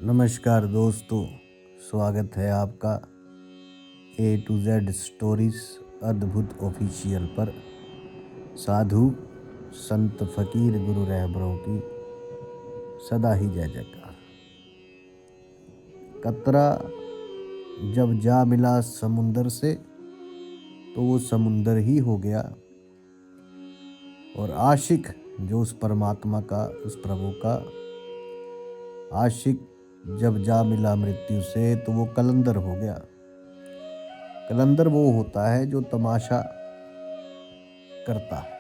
नमस्कार दोस्तों, स्वागत है आपका A to Z स्टोरीज अद्भुत ऑफिशियल पर। साधु संत फकीर गुरु रहबरों की सदा ही जय जयकार। कतरा जब जा मिला समुंदर से तो वो समुंदर ही हो गया, और आशिक जो उस परमात्मा का, उस प्रभु का आशिक जब जा मिला मृत्यु से तो वो कलंदर हो गया। कलंदर वो होता है जो तमाशा करता है।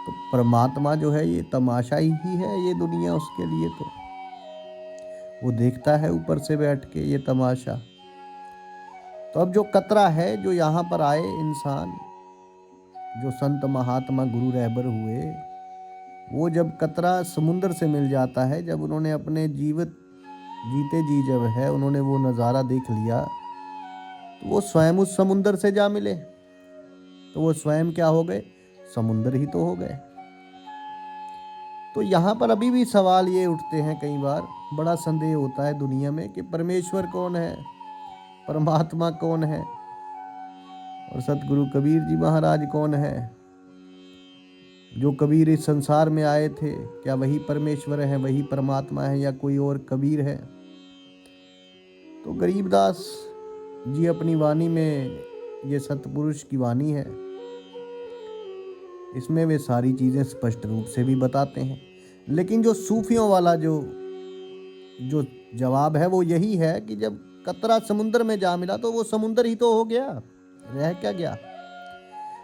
तो परमात्मा जो है ये तमाशा ही है, ये दुनिया उसके लिए। तो वो देखता है ऊपर से बैठ के ये तमाशा। तो अब जो कतरा है, जो यहाँ पर आए इंसान, जो संत महात्मा गुरु रहबर हुए, वो जब कतरा समुंदर से मिल जाता है, जब उन्होंने अपने जीते जी जब है उन्होंने वो नज़ारा देख लिया, तो वो स्वयं उस समुंदर से जा मिले। तो वो स्वयं क्या हो गए? समुंदर ही तो हो गए। तो यहाँ पर अभी भी सवाल ये उठते हैं, कई बार बड़ा संदेह होता है दुनिया में कि परमेश्वर कौन है, परमात्मा कौन है, और सतगुरु कबीर जी महाराज कौन है। जो कबीर इस संसार में आए थे, क्या वही परमेश्वर है, वही परमात्मा है, या कोई और कबीर है? तो गरीबदास जी अपनी वाणी में, ये सतपुरुष की वाणी है, इसमें वे सारी चीज़ें स्पष्ट रूप से भी बताते हैं। लेकिन जो सूफियों वाला जो जवाब है वो यही है कि जब कतरा समुंदर में जा मिला तो वो समुंदर ही तो हो गया, रह क्या गया।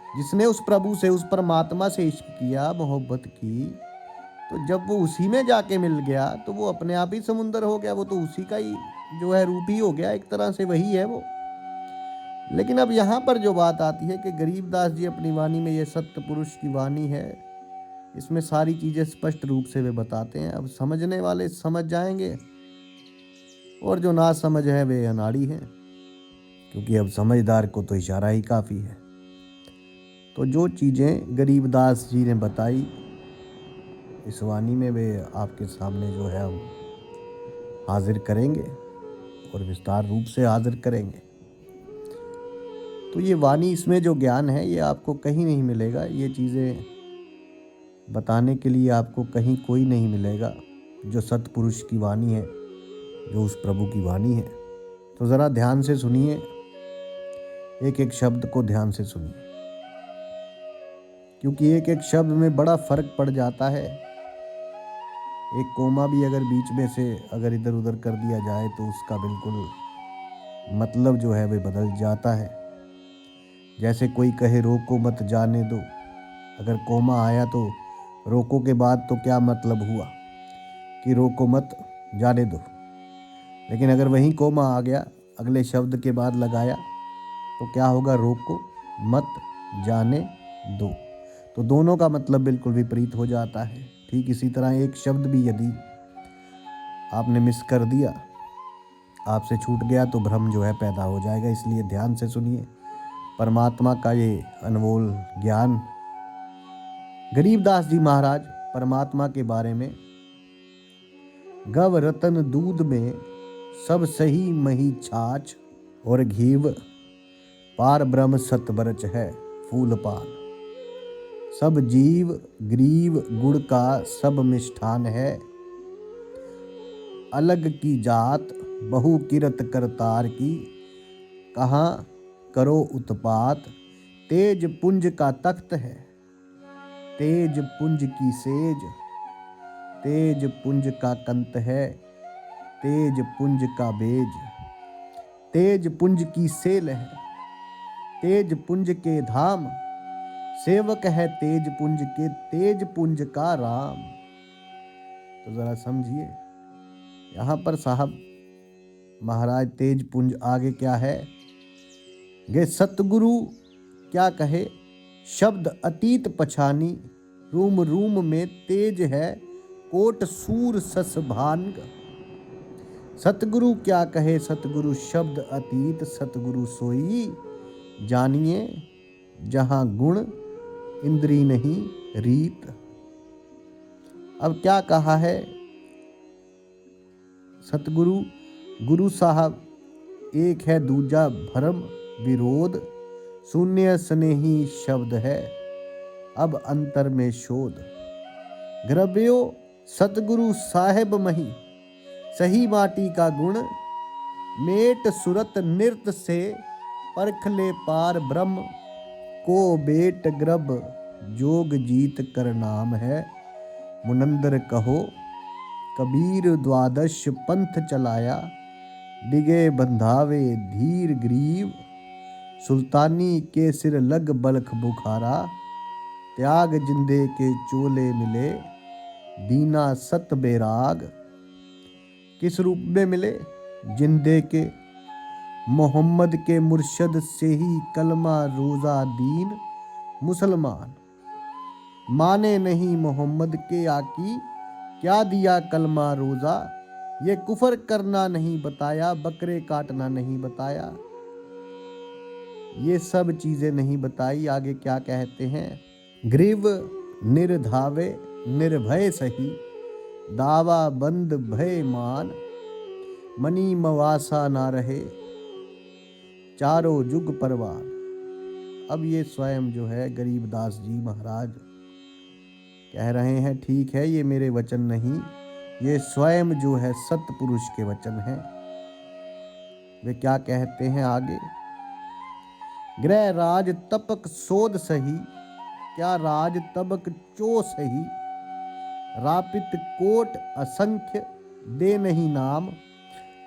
जिसने उस प्रभु से, उस परमात्मा से इश्क किया, मोहब्बत की, तो जब वो उसी में जाके मिल गया तो वो अपने आप ही समुंदर हो गया। वो तो उसी का ही जो है रूप ही हो गया, एक तरह से वही है वो। लेकिन अब यहाँ पर जो बात आती है कि गरीबदास जी अपनी वाणी में, ये सत्य पुरुष की वाणी है, इसमें सारी चीज़ें स्पष्ट रूप से वे बताते हैं। अब समझने वाले समझ जाएंगे, और जो ना समझ है वे अनाड़ी हैं, क्योंकि अब समझदार को तो इशारा ही काफ़ी है। तो जो चीज़ें गरीबदास जी ने बताई इस वाणी में, वे आपके सामने जो है हम हाजिर करेंगे, और विस्तार रूप से हाजिर करेंगे। तो ये वाणी, इसमें जो ज्ञान है ये आपको कहीं नहीं मिलेगा। ये चीज़ें बताने के लिए आपको कहीं कोई नहीं मिलेगा जो सतपुरुष की वाणी है, जो उस प्रभु की वाणी है। तो ज़रा ध्यान से सुनिए, एक एक शब्द को ध्यान से सुनिए, क्योंकि एक एक शब्द में बड़ा फर्क पड़ जाता है। एक कोमा भी अगर बीच में से अगर इधर उधर कर दिया जाए तो उसका बिल्कुल मतलब जो है वे बदल जाता है। जैसे कोई कहे रोको मत जाने दो, अगर कोमा आया तो रोको के बाद तो क्या मतलब हुआ कि रोको मत जाने दो। लेकिन अगर वहीं कोमा आ गया अगले शब्द के बाद लगाया तो क्या होगा? रोको मत जाने दो। तो दोनों का मतलब बिल्कुल विपरीत हो जाता है। ठीक इसी तरह एक शब्द भी यदि आपने मिस कर दिया, आपसे छूट गया, तो भ्रम जो है पैदा हो जाएगा। इसलिए ध्यान से सुनिए परमात्मा का ये अनमोल ज्ञान। गरीबदास जी महाराज परमात्मा के बारे में, गव रतन दूध में सब सही मही छाछ, और घीव पार ब्रह्म सतबरच है फूल पान। सब जीव ग्रीव गुड़ का सब मिष्ठान है, अलग की जात बहु किरत करतार की, कहाँ करो उत्पात तेज पुंज का तख्त है। तेज पुंज की सेज, तेज पुंज का कंत है, तेज पुंज का बेज, तेज पुंज की सेल है, तेज पुंज के धाम, सेवक है तेज पुंज के, तेज पुंज का राम। तो जरा समझिए, यहाँ पर साहब महाराज तेज पुंज आगे क्या है? गे सतगुरु क्या कहे, शब्द अतीत पछानी, रूम रूम में तेज है कोट सूर सस भांग। सतगुरु क्या कहे, सतगुरु शब्द अतीत, सतगुरु सोई जानिए, जहां गुण इंद्री नहीं रीत। अब क्या कहा है? सतगुरु गुरु साहब एक है, दूजा भरम विरोध, शून्य स्नेही शब्द है, अब अंतर में शोध। ग्रव्यो सतगुरु साहेब मही, सही माटी का गुण, मेट सुरत नृत से, परख ले पार ब्रह्म को बेट ग्रब, जोग जीत कर नाम है, मुनंदर कहो कबीर द्वादश पंथ चलाया, डिगे बंधावे धीर ग्रीव, सुल्तानी के सिर लग बलख बुखारा, त्याग जिंदे के चोले मिले, दीना सत बेराग। किस रूप में मिले? जिंदे के, मोहम्मद के मुर्शद से ही कलमा रोजा दीन मुसलमान। माने नहीं मोहम्मद के आकी, क्या दिया कलमा रोजा, ये कुफर करना नहीं बताया, बकरे काटना नहीं बताया। ये सब चीजें नहीं बताई। आगे क्या कहते हैं? ग्रीव निर्धावे निर्भय सही, दावा बंद भय मान, मनी मवासा ना रहे, चारों जुग परवान। अब ये स्वयं जो है गरीबदास जी महाराज कह रहे हैं, ठीक है ये मेरे वचन नहीं, ये स्वयं जो है सतपुरुष के वचन हैं। वे क्या कहते हैं आगे? गृह राज तपक शोध सही, क्या राज तबक चो सही, रापित कोट असंख्य दे नहीं नाम,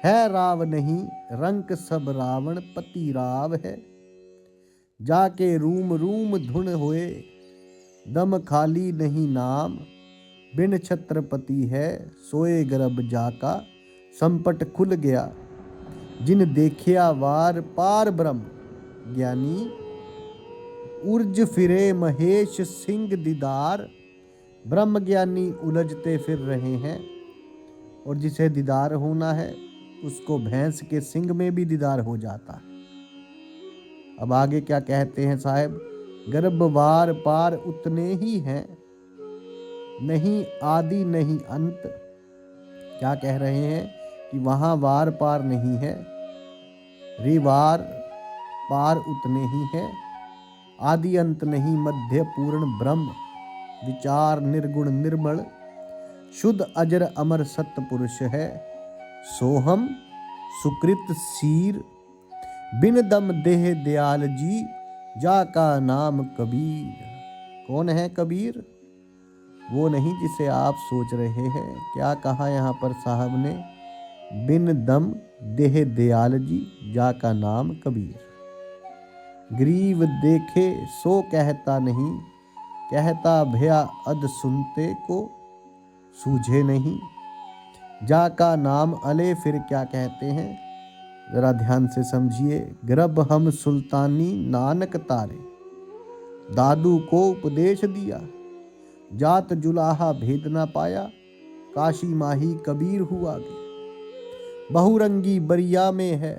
है राव नहीं रंक सब रावण पति राव है, जाके रूम रूम धुन होए, दम खाली नहीं नाम, बिन छत्रपति है सोए गर्भ जाका, संपट खुल गया जिन देखिया वार पार ब्रह्म ज्ञानी, उर्ज फिरे महेश सिंह दीदार, ब्रह्म ज्ञानी उलझते फिर रहे हैं, और जिसे दीदार होना है उसको भैंस के सिंग में भी दीदार हो जाता है। अब आगे क्या कहते हैं साहब? गर्भ वार पार उतने ही हैं, नहीं आदि नहीं अंत। क्या कह रहे हैं? कि वहां वार पार नहीं है, रिवार पार उतने ही है, आदि अंत नहीं, मध्य पूर्ण ब्रह्म, विचार निर्गुण निर्मल, शुद्ध अजर अमर सत्य पुरुष है, सोहम सुकृत सीर, बिन दम देह दयाल जी, जा का नाम कबीर। कौन है कबीर? वो नहीं जिसे आप सोच रहे हैं। क्या कहा यहाँ पर साहब ने? बिन दम देह दयाल जी, जा का नाम कबीर। ग्रीव देखे सो कहता नहीं, कहता भया अध सुनते को सूझे नहीं, जा का नाम अले। फिर क्या कहते हैं? जरा ध्यान से समझिए। गर्भ हम सुल्तानी नानक तारे, दादू को उपदेश दिया, जात जुलाहा भेद ना पाया, काशी माही कबीर हुआ गे, बहुरंगी बरिया में है,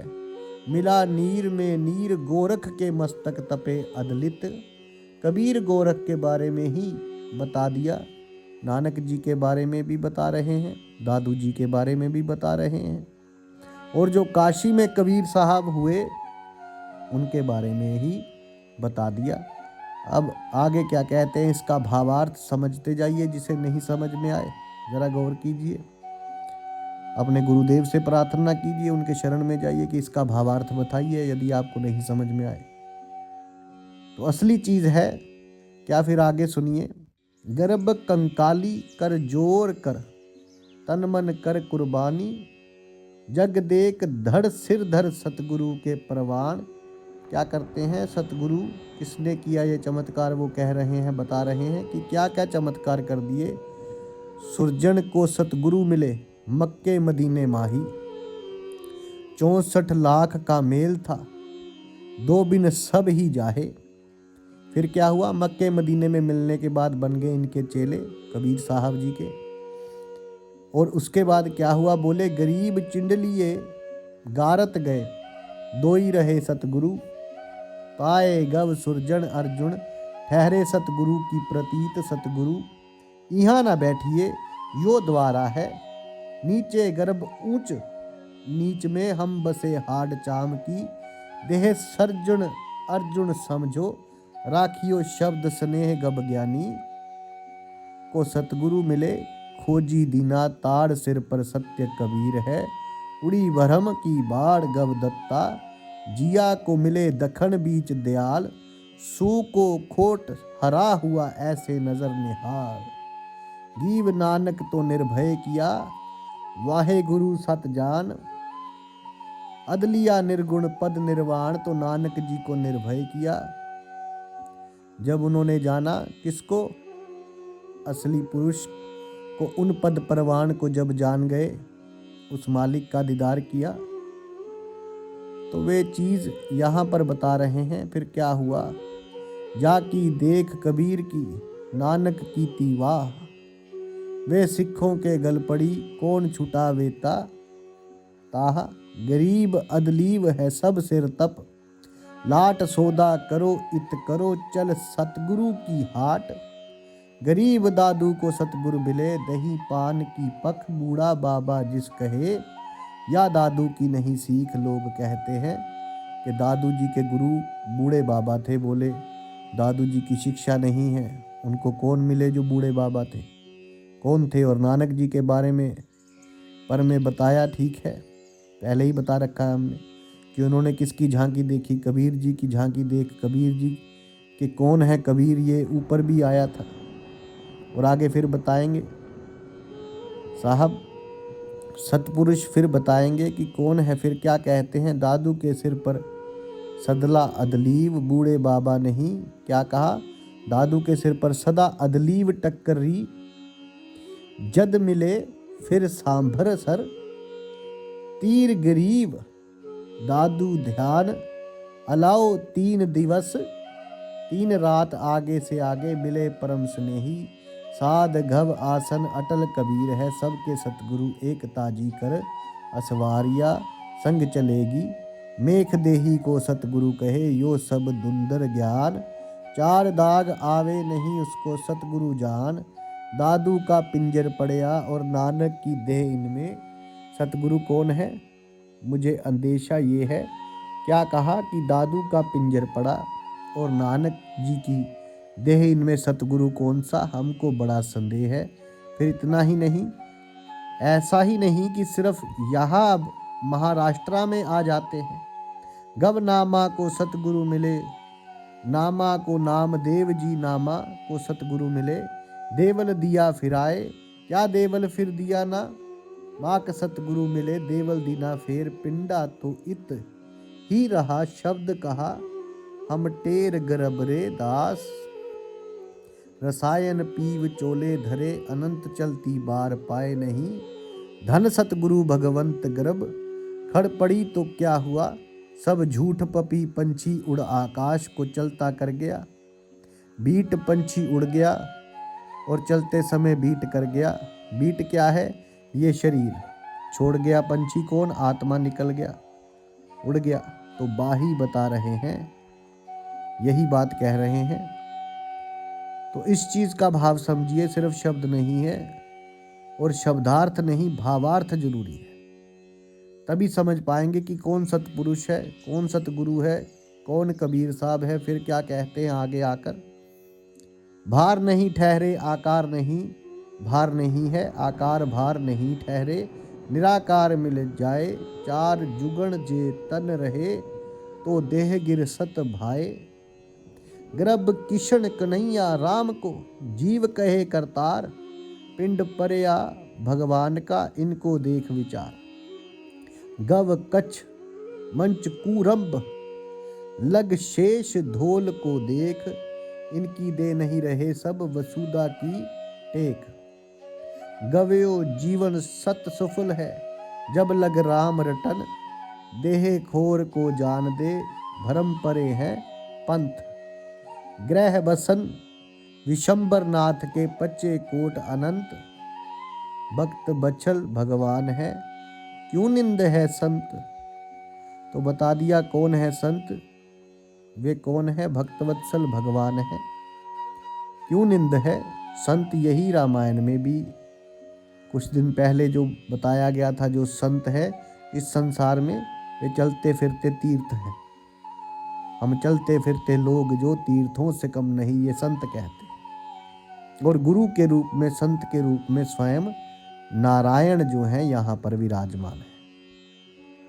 मिला नीर में नीर, गोरख के मस्तक तपे अदलित। कबीर गोरख के बारे में ही बता दिया, नानक जी के बारे में भी बता रहे हैं, दादू जी के बारे में भी बता रहे हैं, और जो काशी में कबीर साहब हुए उनके बारे में ही बता दिया। अब आगे क्या कहते हैं? इसका भावार्थ समझते जाइए, जिसे नहीं समझ में आए जरा गौर कीजिए, अपने गुरुदेव से प्रार्थना कीजिए, उनके शरण में जाइए कि इसका भावार्थ बताइए। यदि आपको नहीं समझ में आए तो असली चीज है क्या? फिर आगे सुनिए। गर्भ कंकाली कर जोर कर, तन मन कर कुर्बानी, जग देख धड़ सिर धर सतगुरु के परवान। क्या करते हैं सतगुरु? किसने किया ये चमत्कार? वो कह रहे हैं, बता रहे हैं कि क्या क्या चमत्कार कर दिए। सुरजन को सतगुरु मिले मक्के मदीने माही, 64 लाख का मेल था, दो बिन सब ही जाहे। फिर क्या हुआ? मक्के मदीने में मिलने के बाद बन गए इनके चेले कबीर साहब जी के। और उसके बाद क्या हुआ? बोले गरीब चिंडलिए गारत गए, दो ही रहे सतगुरु, पाए गव सुरजन अर्जुन, ठहरे सतगुरु की प्रतीत सतगुरु। यहाँ ना बैठिए यो द्वारा है, नीचे गर्भ ऊंच नीच में हम बसे हाड चाम की, देह सर्जुन अर्जुन समझो, राखियो शब्द स्नेह गब ज्ञानी। को सतगुरु मिले खोजी दीना, ताड़ सिर पर सत्य कबीर है, उड़ी भरम की बाढ़ गब दत्ता। जिया को मिले दखन बीच दयाल, सू को खोट हरा हुआ ऐसे नजर निहाल। गीव नानक तो निर्भय किया, वाहे गुरु सत जान। अदलिया निर्गुण पद निर्वाण, तो नानक जी को निर्भय किया। जब उन्होंने जाना किसको, असली पुरुष को, उन पद परवान को जब जान गए, उस मालिक का दीदार किया, तो वे चीज यहाँ पर बता रहे हैं। फिर क्या हुआ, जाकी देख कबीर की नानक की तीवाह, वे सिखों के गल पड़ी कौन छुटा वेता। ताहा गरीब अदलीब है सब सिर तप, लाट सौदा करो इत करो चल सतगुरु की हाट। गरीब दादू को सतगुरु मिले, दही पान की पख बूढ़ा बाबा जिस कहे। या दादू की नहीं सीख लोग कहते हैं कि दादू जी के गुरु बूढ़े बाबा थे। बोले दादू जी की शिक्षा नहीं है, उनको कौन मिले जो बूढ़े बाबा थे, कौन थे। और नानक जी के बारे में पर में बताया, ठीक है, पहले ही बता रखा है हमने कि उन्होंने किसकी झांकी देखी, कबीर जी की झांकी देख। कबीर जी के कौन है कबीर, ये ऊपर भी आया था और आगे फिर बताएंगे साहब सतपुरुष, फिर बताएंगे कि कौन है। फिर क्या कहते हैं, दादू के सिर पर सदला अदलीव बूढ़े बाबा नहीं। क्या कहा, दादू के सिर पर सदा अदलीव टक्करी, जद मिले फिर सांभर सर। तीर गरीब दादू ध्यान, अलाओ 3 दिवस, 3 रात आगे से आगे मिले परम स्नेही। साध घव आसन अटल कबीर है, सबके सतगुरु एक ताजी कर। असवारिया संग चलेगी, मेख देही को सतगुरु कहे, यो सब दुंदर ज्ञान। 4 दाग आवे नहीं उसको सतगुरु जान, दादू का पिंजर पड़या और नानक की देह इनमें। सतगुरु कौन है, मुझे अंदेशा ये है। क्या कहा कि दादू का पिंजर पड़ा और नानक जी की देह इनमें, सतगुरु कौन सा, हमको बड़ा संदेह है। फिर इतना ही नहीं, ऐसा ही नहीं कि सिर्फ यहाँ महाराष्ट्र में आ जाते हैं। गब नामा को सतगुरु मिले, नामा को नाम देव जी नामा को सतगुरु मिले। देवल दिया फिराए, क्या देवल फिर दिया ना, माक सतगुरु मिले देवल दीना फेर। पिंडा तो इत ही रहा शब्द कहा, हम टेर गरब रे दास। रसायन पीव चोले धरे, अनंत चलती बार पाए नहीं। धन सतगुरु भगवंत गर्भ, खड़ पड़ी तो क्या हुआ, सब झूठ पपी पंछी उड़ आकाश को चलता कर गया। बीट पंछी उड़ गया और चलते समय बीट कर गया। बीट क्या है, ये शरीर छोड़ गया पंछी, कौन, आत्मा निकल गया, उड़ गया। तो बाही बता रहे हैं, यही बात कह रहे हैं। तो इस चीज का भाव समझिए, सिर्फ शब्द नहीं है और शब्दार्थ नहीं, भावार्थ जरूरी है, तभी समझ पाएंगे कि कौन सतपुरुष है, कौन सतगुरु है, कौन कबीर साहब है। फिर क्या कहते हैं आगे आकर, भार नहीं ठहरे आकार नहीं, भार नहीं है आकार भार नहीं ठहरे। निराकार मिल जाए 4 जुगण जे तन रहे, तो देह गिर सत भाए। गर्भ किशन कन्हैया राम को, जीव कहे करतार। पिंड परया भगवान का, इनको देख विचार। गव कच्छ मंच कूरंब, लग शेष धोल को देख। इनकी दे नहीं रहे सब वसुदा की टेक। गव्यो जीवन सत सफल है, जब लग राम रटन। देह खोर को जान दे, भरम परे हैं पंथ। ग्रह बसन विशंबर नाथ के, पच्चे कोट अनंत। भक्त बछल भगवान है, क्यों निंद है संत। तो बता दिया कौन है संत, वे कौन है, भक्तवत्सल भगवान है। क्यों निंद है संत, यही रामायण में भी कुछ दिन पहले जो बताया गया था, जो संत है इस संसार में वे चलते फिरते तीर्थ हैं। हम चलते फिरते लोग जो तीर्थों से कम नहीं, ये संत कहते हैं। और गुरु के रूप में, संत के रूप में स्वयं नारायण जो है यहाँ पर विराजमान है।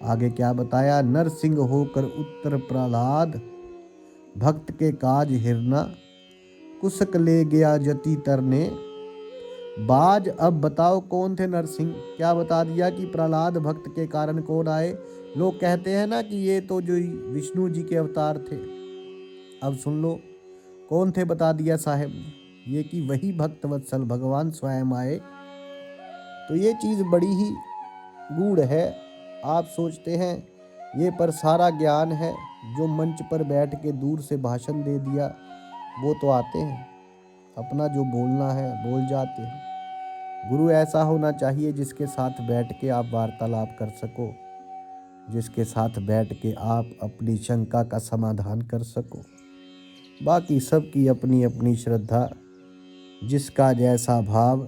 आगे क्या बताया, नरसिंह होकर उत्तर प्रहलाद, भक्त के काज हिरना, कुशक ले गया जति तरने बाज। अब बताओ कौन थे नरसिंह? क्या बता दिया कि प्रहलाद भक्त के कारण कौन आए। लोग कहते हैं ना कि ये तो जो विष्णु जी के अवतार थे। अब सुन लो कौन थे, बता दिया साहब ने, ये कि वही भक्त वत्सल भगवान स्वयं आए। तो ये चीज़ बड़ी ही गूढ़ है। आप सोचते हैं ये पर सारा ज्ञान है। जो मंच पर बैठ के दूर से भाषण दे दिया वो तो आते हैं, अपना जो बोलना है बोल जाते हैं। गुरु ऐसा होना चाहिए जिसके साथ बैठ के आप वार्तालाप कर सको, जिसके साथ बैठ के आप अपनी शंका का समाधान कर सको। बाकी सबकी अपनी अपनी श्रद्धा, जिसका जैसा भाव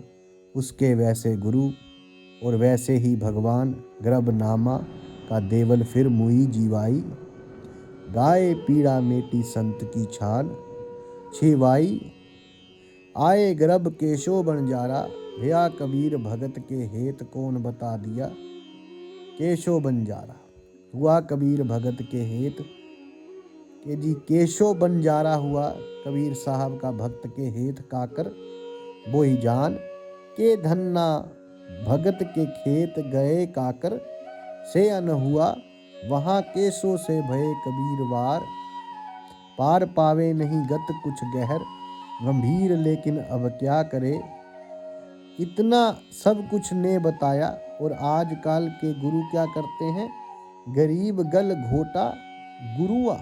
उसके वैसे गुरु, और वैसे ही भगवान। ग्रब नामा का देवल फिर मुई जीवाई, गाए पीड़ा मेटी संत की छान छिवाई। आए ग्रब केशो बंजारा, भया कबीर भगत के हेत कौन बता दिया। केशो बंजारा हुआ कबीर भगत के हेत, के जी केशो बंजारा हुआ कबीर साहब का भक्त के हेत काकर बोई जान। के धन्ना भगत के खेत गए काकर, से अन हुआ वहाँ केसो से भये कबीर वार। पार पावे नहीं गत कुछ गहर गंभीर, लेकिन अब क्या करे। इतना सब कुछ ने बताया। और आजकल के गुरु क्या करते हैं, गरीब गल घोटा गुरुआ,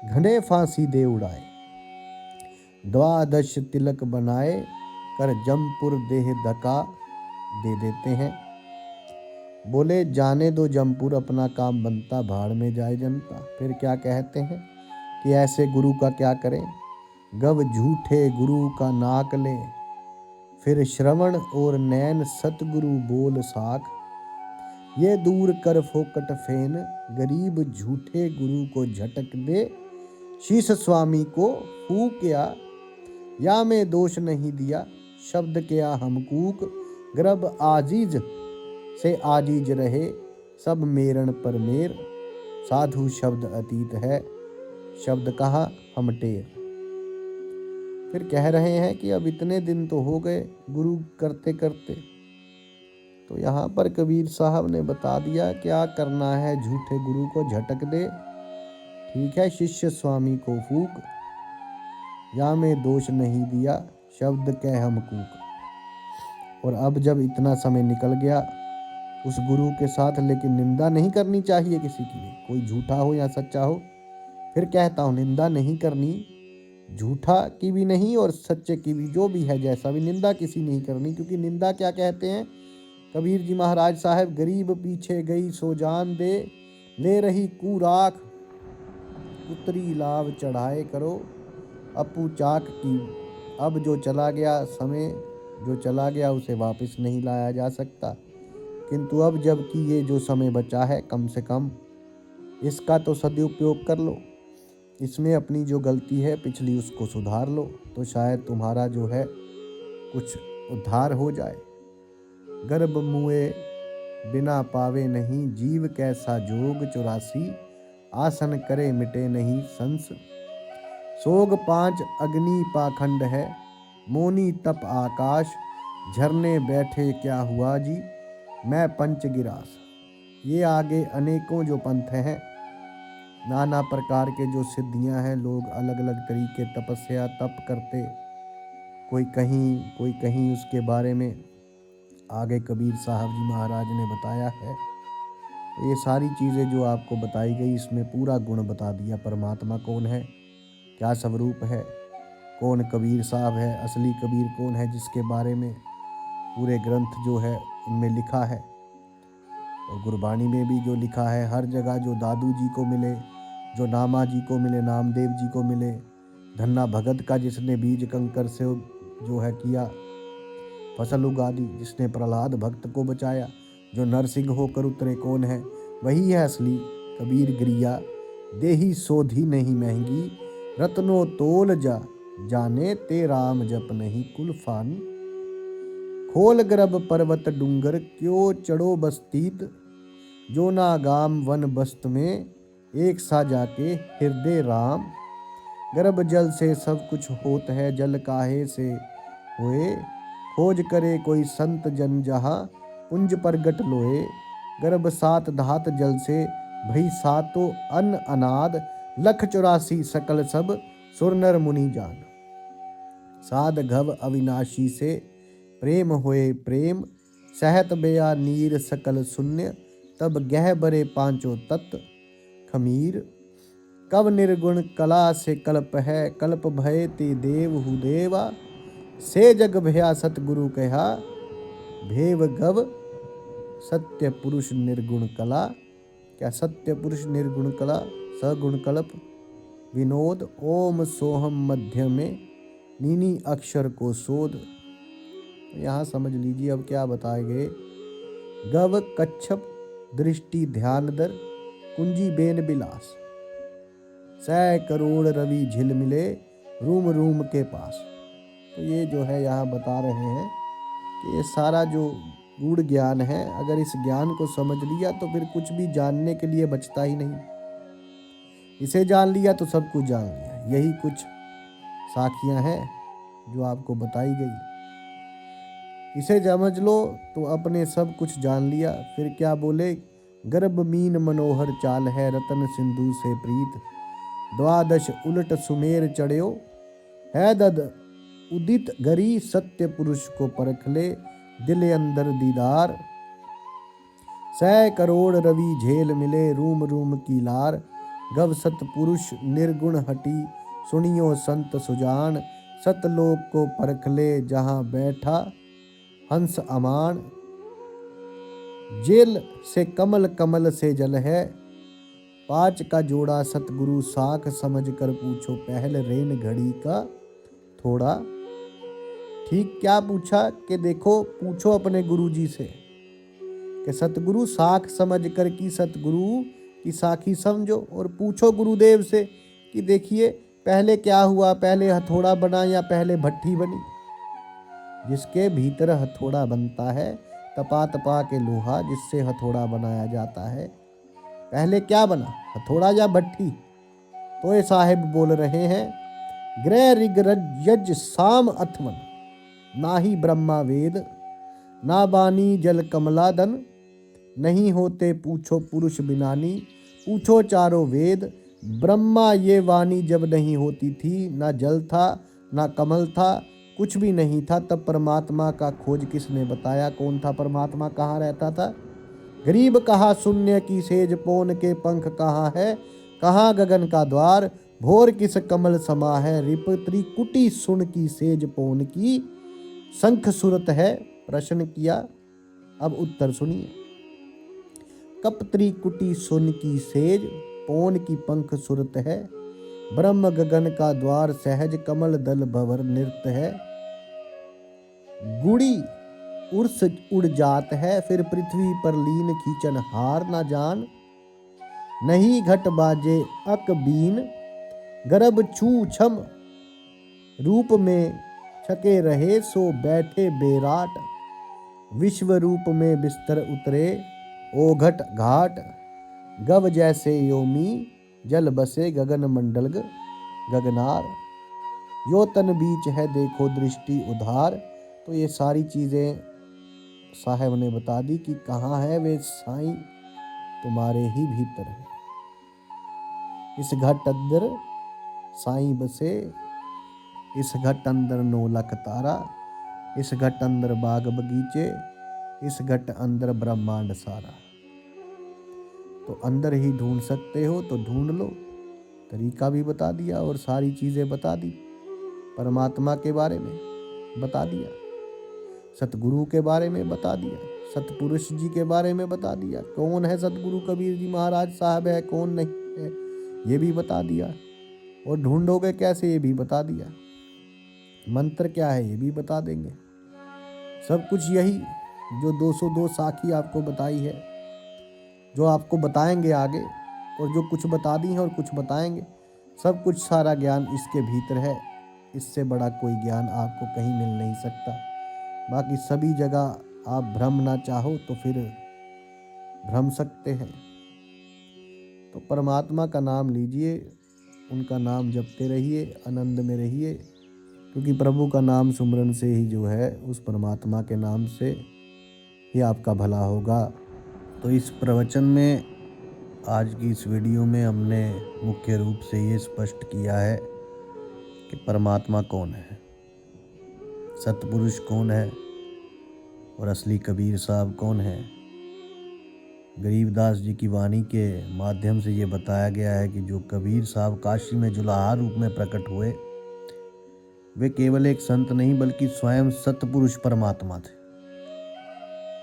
घने फांसी दे उड़ाए। द्वादश तिलक बनाए कर जमपुर देह धका दे देते हैं। बोले जाने दो जमपुर, अपना काम बनता, भाड़ में जाए जनता। फिर क्या कहते हैं कि ऐसे गुरु का क्या करें। गव झूठे गुरु का नाक ले, फिर श्रवण और नैन सतगुरु बोल साख। ये दूर कर फोकट फेन, गरीब झूठे गुरु को झटक दे। शीश स्वामी को फूक्या, या में दोष नहीं दिया। शब्द क्या हम कूक, ग्रब आजीज से आजीज रहे। सब मेरन पर मेर, साधु शब्द अतीत है। शब्द कहा हम टेर। फिर कह रहे हैं कि अब इतने दिन तो हो गए गुरु करते करते, तो यहाँ पर कबीर साहब ने बता दिया क्या करना है। झूठे गुरु को झटक दे, ठीक है, शिष्य स्वामी को फूक, या में दोष नहीं दिया, शब्द कह हम कूक। और अब जब इतना समय निकल गया उस गुरु के साथ, लेकिन निंदा नहीं करनी चाहिए किसी की, कोई झूठा हो या सच्चा हो। फिर कहता हूँ निंदा नहीं करनी, झूठा की भी नहीं और सच्चे की भी, जो भी है जैसा भी, निंदा किसी नहीं करनी। क्योंकि निंदा क्या कहते हैं कबीर जी महाराज साहब, गरीब पीछे गई सो जान दे, ले रही कूराख उतरी लाभ चढ़ाए करो अपू चाक की। अब जो चला गया समय, जो चला गया उसे वापस नहीं लाया जा सकता। किंतु अब जबकि ये जो समय बचा है, कम से कम इसका तो सदुपयोग कर लो। इसमें अपनी जो गलती है पिछली उसको सुधार लो, तो शायद तुम्हारा जो है कुछ उद्धार हो जाए। गर्भ मुए बिना पावे नहीं, जीव कैसा जोग 84। आसन करे मिटे नहीं संस, सोग 5 अग्नि पाखंड है। मोनी तप आकाश, झरने बैठे क्या हुआ जी। मैं पंच गिरास। ये आगे अनेकों जो पंथ हैं, नाना प्रकार के जो सिद्धियां हैं, लोग अलग अलग तरीके तपस्या तप करते, कोई कहीं उसके बारे में आगे कबीर साहब जी महाराज ने बताया है। तो ये सारी चीज़ें जो आपको बताई गई, इसमें पूरा गुण बता दिया। परमात्मा कौन है, क्या स्वरूप है, कौन कबीर साहब है, असली कबीर कौन है, जिसके बारे में पूरे ग्रंथ जो है उनमें लिखा है। और गुरबाणी में भी जो लिखा है, हर जगह जो दादू जी को मिले, जो नामा जी को मिले, नामदेव जी को मिले, धन्ना भगत का जिसने बीज कंकर से जो है किया, फसल उगा दी। जिसने प्रहलाद भक्त को बचाया, जो नरसिंह होकर उतरे कौन है, वही है असली कबीर गिरिया। देही सोधी नहीं महंगी, रत्नो तोल जा जाने, ते राम जप नहीं कुलफान। खोल गर्भ पर्वत डूंगर, क्यों चढ़ो बस्तीत, जो ना गाम वन बस्त में, एक सा जाके हृदय राम। गर्भ जल से सब कुछ होत है, जल काहे से होए, खोज करे कोई संत जन जहाँ, पुंज प्रगट लोए। गर्भ सात धात जल से भई सातो अन्न अनाद, लख 84 सकल सब सुर नर मुनि जान। साध घव अविनाशी से प्रेम होए प्रेम, सहत बेया नीर सकल शून्य, तब गह बरे पांचों तत्व खमीर। कब निर्गुण कला से कल्प है, कल्प भय ते देव हुदेवा, से जग भया सतगुरु कहा, भेव गव सत्य पुरुष निर्गुण कला। क्या सत्य पुरुष निर्गुण कला, सगुण कल्प विनोद, ओम सोहम मध्य में, नीनी अक्षर को शोध। यहाँ समझ लीजिए अब क्या बताए गए। गव कच्छप दृष्टि ध्यान दर, कुंजी बेन बिलास, 100 करोड़ रवि झिल मिले, रूम रूम के पास। तो ये जो है यहाँ बता रहे हैं कि ये सारा जो गूढ़ ज्ञान है, अगर इस ज्ञान को समझ लिया तो फिर कुछ भी जानने के लिए बचता ही नहीं। इसे जान लिया तो सब कुछ जान लिया। यही कुछ साखियाँ हैं जो आपको बताई गई। इसे समझ लो तो अपने सब कुछ जान लिया। फिर क्या बोले, गर्भ मीन मनोहर चाल है, रतन सिंधु से प्रीत, 12 उलट सुमेर चढ़्यो है, दद उदित गरी, सत्य पुरुष को परख ले, दिल अंदर दीदार। 100 करोड़ रवि झेल मिले, रूम रूम की लार, गव सत पुरुष निर्गुण हटी, सुनियो संत सुजान। सतलोक को परख ले, जहाँ बैठा हंस अमान, जेल से कमल कमल से जल है, 5 का जोड़ा सतगुरु साख, समझ कर पूछो पहल रेन घड़ी का थोड़ा। ठीक क्या पूछा कि देखो, पूछो अपने गुरुजी से कि सतगुरु साख समझ कर की सतगुरु की साखी समझो, और पूछो गुरुदेव से कि देखिए पहले क्या हुआ, पहले हथौड़ा बना या पहले भट्ठी बनी। जिसके भीतर हथौड़ा बनता है, तपा तपा के लोहा जिससे हथौड़ा बनाया जाता है, पहले क्या बना, हथौड़ा या भट्ठी। तो ये साहिब बोल रहे हैं, गृह ऋग यज साम अथमन, ना ही ब्रह्मा वेद, ना बानी जल कमलादन, नहीं होते पूछो पुरुष बिनानी, पूछो चारों वेद। ब्रह्मा ये वाणी जब नहीं होती थी, ना जल था ना कमल था, कुछ भी नहीं था, तब परमात्मा का खोज किसने बताया, कौन था परमात्मा, कहाँ रहता था। गरीब कहा शून्य की सेज, पौन के पंख कहाँ है, कहाँ गगन का द्वार, भोर किस कमल समा है, रिप त्रिकुटी सुन की सेज पौन की, शंख सुरत है। प्रश्न किया, अब उत्तर सुनिए। कप त्रिकुटी सुन की सेज, पौन की पंख सुरत है, ब्रह्म गगन का द्वार सहज, कमल दल भवर नृत्य है। गुड़ी उर्स उड़ जात है, फिर पृथ्वी पर लीन खींचन हार न जान, नहीं घट बाजे अक बीन, गर्भ छू छम रूप में छके रहे, सो बैठे बेराट, विश्व रूप में बिस्तर उतरे, ओघट घाट, गव जैसे योमी, जल बसे गगन मंडल गगनार, यो तन बीच है देखो दृष्टि उधार। तो ये सारी चीज़ें साहब ने बता दी कि कहाँ है वे साईं, तुम्हारे ही भीतर है। इस घट अंदर साईं बसे, इस घट अंदर 9 लाख तारा, इस घट अंदर बाग बगीचे, इस घट अंदर ब्रह्मांड सारा। तो अंदर ही ढूंढ सकते हो तो ढूंढ लो। तरीका भी बता दिया और सारी चीज़ें बता दी। परमात्मा के बारे में बता दिया, सतगुरु के बारे में बता दिया, सतपुरुष जी के बारे में बता दिया, कौन है सतगुरु कबीर जी महाराज साहब है, कौन नहीं है ये भी बता दिया, और ढूंढोगे कैसे ये भी बता दिया, मंत्र क्या है ये भी बता देंगे। सब कुछ यही जो 202 साखी आपको बताई है, जो आपको बताएंगे आगे, और जो कुछ बता दी है और कुछ बताएंगे, सब कुछ सारा ज्ञान इसके भीतर है। इससे बड़ा कोई ज्ञान आपको कहीं मिल नहीं सकता। बाकी सभी जगह आप भ्रम ना चाहो तो फिर भ्रम सकते हैं। तो परमात्मा का नाम लीजिए, उनका नाम जपते रहिए, आनंद में रहिए, क्योंकि प्रभु का नाम सुमरन से ही जो है, उस परमात्मा के नाम से ही आपका भला होगा। तो इस प्रवचन में, आज की इस वीडियो में हमने मुख्य रूप से ये स्पष्ट किया है कि परमात्मा कौन है, सतपुरुष कौन है और असली कबीर साहब कौन है। गरीबदास जी की वाणी के माध्यम से ये बताया गया है कि जो कबीर साहब काशी में जुलाहा रूप में प्रकट हुए, वे केवल एक संत नहीं बल्कि स्वयं सतपुरुष परमात्मा थे,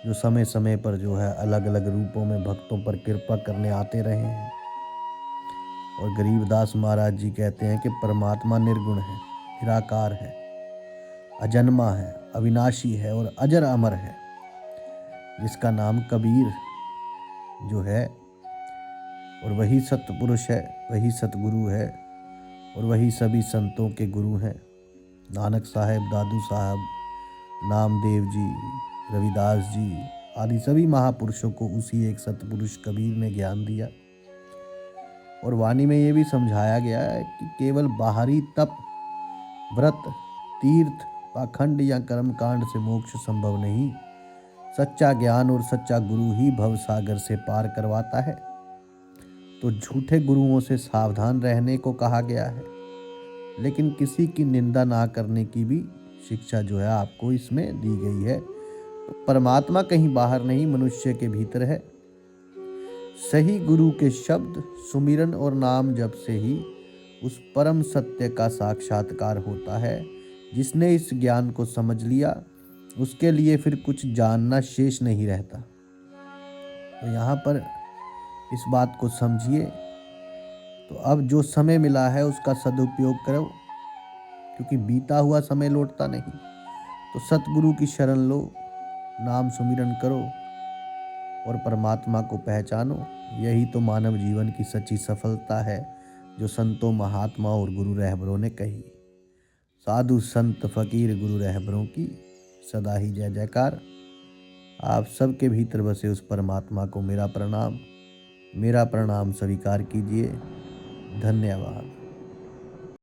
जो समय समय पर जो है अलग अलग रूपों में भक्तों पर कृपा करने आते रहे हैं। और गरीबदास महाराज जी कहते हैं कि परमात्मा निर्गुण है, निराकार है, अजन्मा है, अविनाशी है और अजर अमर है, जिसका नाम कबीर जो है, और वही सतपुरुष है, वही सतगुरु है, और वही सभी संतों के गुरु हैं। नानक साहेब, दादू साहब, नामदेव जी, रविदास जी आदि सभी महापुरुषों को उसी एक सतपुरुष कबीर ने ज्ञान दिया। और वाणी में ये भी समझाया गया है कि केवल बाहरी तप, व्रत, तीर्थ, पाखंड या कर्मकांड से मोक्ष संभव नहीं। सच्चा ज्ञान और सच्चा गुरु ही भव सागर से पार करवाता है। तो झूठे गुरुओं से सावधान रहने को कहा गया है, लेकिन किसी की निंदा ना करने की भी शिक्षा जो है आपको इसमें दी गई है। तो परमात्मा कहीं बाहर नहीं, मनुष्य के भीतर है। सही गुरु के शब्द, सुमिरन और नाम जप से ही उस परम सत्य का साक्षात्कार होता है। जिसने इस ज्ञान को समझ लिया, उसके लिए फिर कुछ जानना शेष नहीं रहता। तो यहाँ पर इस बात को समझिए। तो अब जो समय मिला है उसका सदुपयोग करो, क्योंकि बीता हुआ समय लौटता नहीं। तो सतगुरु की शरण लो, नाम सुमिरन करो और परमात्मा को पहचानो। यही तो मानव जीवन की सच्ची सफलता है, जो संतों, महात्मा और गुरु रहबरों ने कही। साधु संत फकीर गुरु रहबरों की सदा ही जय जयकार। आप सबके भीतर बसे उस परमात्मा को मेरा प्रणाम स्वीकार कीजिए। धन्यवाद।